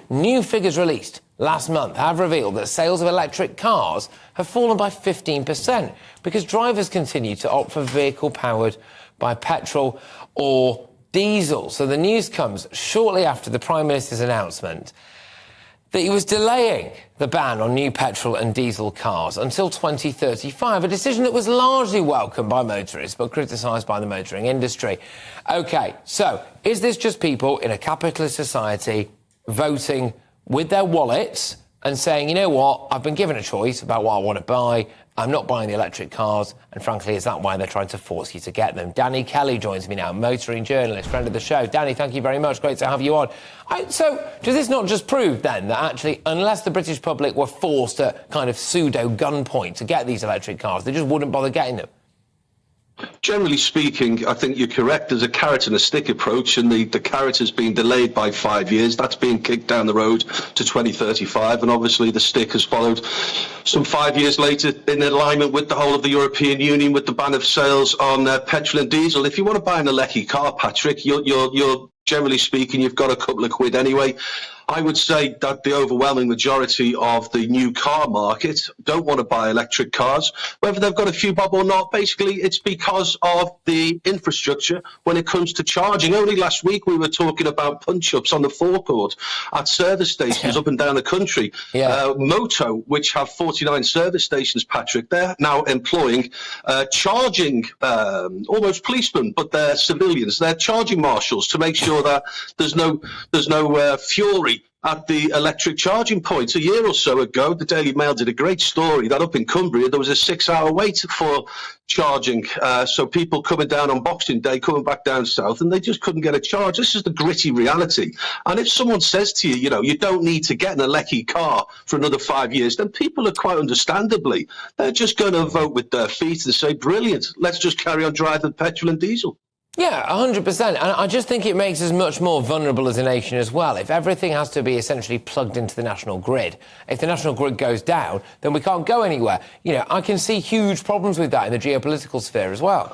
new figures released last month have revealed that sales of electric cars have fallen by 15% because drivers continue to opt for vehicle powered by petrol or diesel. So the news comes shortly after the Prime Minister's announcement that he was delaying the ban on new petrol and diesel cars until 2035, a decision that was largely welcomed by motorists but criticised by the motoring industry. OK, so is this just people in a capitalist society voting with their wallets and saying, you know what, I've been given a choice about what I want to buy, I'm not buying the electric cars, and frankly, is that why they're trying to force you to get them? Danny Kelly joins me now, motoring journalist, friend of the show. Danny, thank you very much. Great to have you on. So does this not just prove, then, that actually, unless the British public were forced at kind of pseudo gunpoint to get these electric cars, they just wouldn't bother getting them? Generally speaking, I think you're correct. There's a carrot and a stick approach, and the carrot has been delayed by 5 years. That's being kicked down the road to 2035, and obviously the stick has followed some 5 years later in alignment with the whole of the European Union with the ban of sales on petrol and diesel. If you want to buy an electric car, Patrick, you're generally speaking, you've got a couple of quid anyway. I would say that the overwhelming majority of the new car market don't want to buy electric cars. Whether they've got a few bob or not, basically it's because of the infrastructure when it comes to charging. Only last week we were talking about punch-ups on the forecourt at service stations up and down the country. Moto, which have 49 service stations, Patrick, they're now employing charging, almost policemen, but they're civilians. They're charging marshals to make sure that there's no fury at the electric charging points. A year or so ago, the Daily Mail did a great story that up in Cumbria, there was a 6-hour wait for charging. So people coming down on Boxing Day, coming back down south, and they just couldn't get a charge. This is the gritty reality. And if someone says to you, you know, you don't need to get an electric car for another 5 years, then people are quite understandably, they're just going to vote with their feet and say, brilliant, let's just carry on driving petrol and diesel. Yeah, 100%. And I just think it makes us much more vulnerable as a nation as well. If everything has to be essentially plugged into the national grid, if the national grid goes down, then we can't go anywhere. You know, I can see huge problems with that in the geopolitical sphere as well.